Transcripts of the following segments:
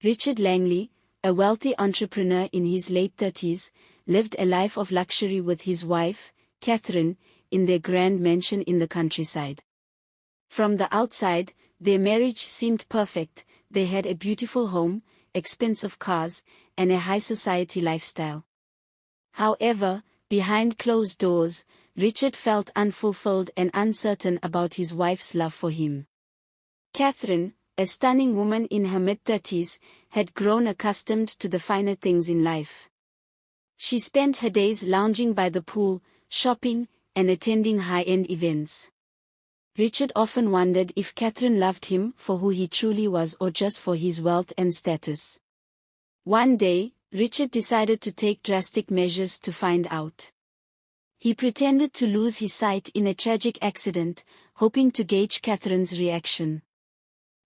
Richard Langley, a wealthy entrepreneur in his late 30s, lived a life of luxury with his wife, Catherine, in their grand mansion in the countryside. From the outside, their marriage seemed perfect. They had a beautiful home, expensive cars, and a high society lifestyle. However, behind closed doors, Richard felt unfulfilled and uncertain about his wife's love for him. Catherine, a stunning woman in her mid-30s, had grown accustomed to the finer things in life. She spent her days lounging by the pool, shopping, and attending high-end events. Richard often wondered if Catherine loved him for who he truly was or just for his wealth and status. One day, Richard decided to take drastic measures to find out. He pretended to lose his sight in a tragic accident, hoping to gauge Catherine's reaction.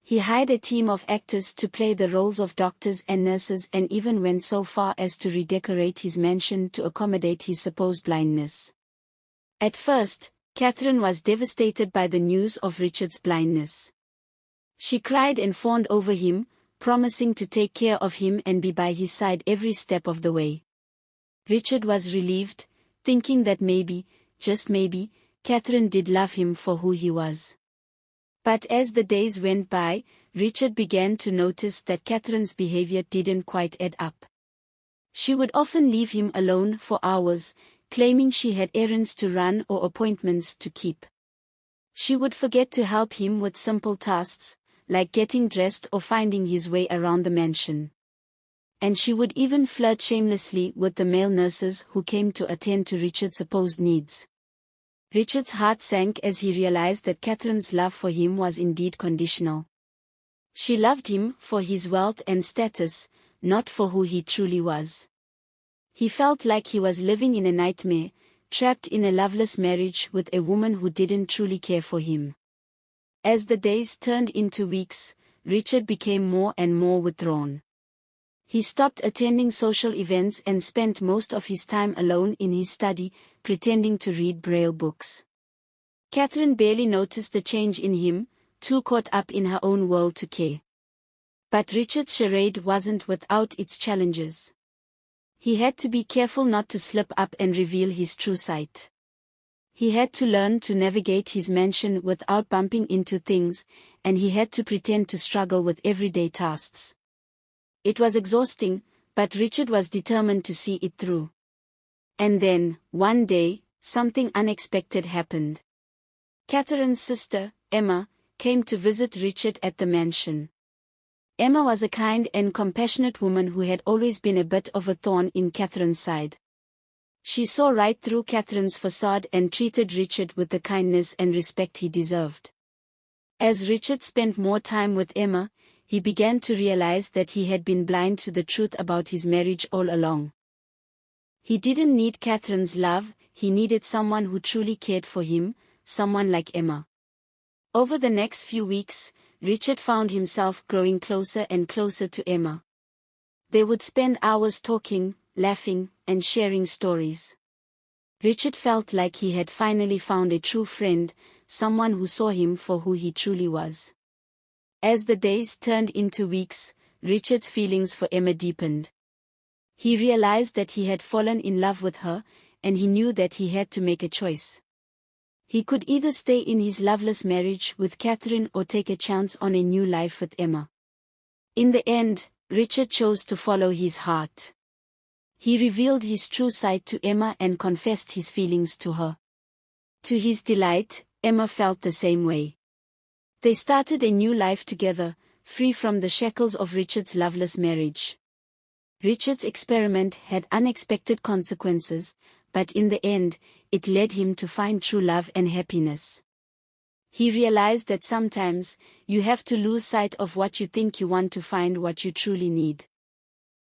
He hired a team of actors to play the roles of doctors and nurses and even went so far as to redecorate his mansion to accommodate his supposed blindness. At first, Catherine was devastated by the news of Richard's blindness. She cried and fawned over him, promising to take care of him and be by his side every step of the way. Richard was relieved, thinking that maybe, just maybe, Catherine did love him for who he was. But as the days went by, Richard began to notice that Catherine's behavior didn't quite add up. She would often leave him alone for hours, claiming she had errands to run or appointments to keep. She would forget to help him with simple tasks, like getting dressed or finding his way around the mansion. And she would even flirt shamelessly with the male nurses who came to attend to Richard's supposed needs. Richard's heart sank as he realized that Catherine's love for him was indeed conditional. She loved him for his wealth and status, not for who he truly was. He felt like he was living in a nightmare, trapped in a loveless marriage with a woman who didn't truly care for him. As the days turned into weeks, Richard became more and more withdrawn. He stopped attending social events and spent most of his time alone in his study, pretending to read Braille books. Catherine barely noticed the change in him, too caught up in her own world to care. But Richard's charade wasn't without its challenges. He had to be careful not to slip up and reveal his true sight. He had to learn to navigate his mansion without bumping into things, and he had to pretend to struggle with everyday tasks. It was exhausting, but Richard was determined to see it through. And then, one day, something unexpected happened. Catherine's sister, Emma, came to visit Richard at the mansion. Emma was a kind and compassionate woman who had always been a bit of a thorn in Catherine's side. She saw right through Catherine's facade and treated Richard with the kindness and respect he deserved. As Richard spent more time with Emma, he began to realize that he had been blind to the truth about his marriage all along. He didn't need Catherine's love, he needed someone who truly cared for him, someone like Emma. Over the next few weeks, Richard found himself growing closer and closer to Emma. They would spend hours talking, laughing, and sharing stories. Richard felt like he had finally found a true friend, someone who saw him for who he truly was. As the days turned into weeks, Richard's feelings for Emma deepened. He realized that he had fallen in love with her, and he knew that he had to make a choice. He could either stay in his loveless marriage with Catherine or take a chance on a new life with Emma. In the end, Richard chose to follow his heart. He revealed his true side to Emma and confessed his feelings to her. To his delight, Emma felt the same way. They started a new life together, free from the shackles of Richard's loveless marriage. Richard's experiment had unexpected consequences, but in the end, it led him to find true love and happiness. He realized that sometimes, you have to lose sight of what you think you want to find what you truly need.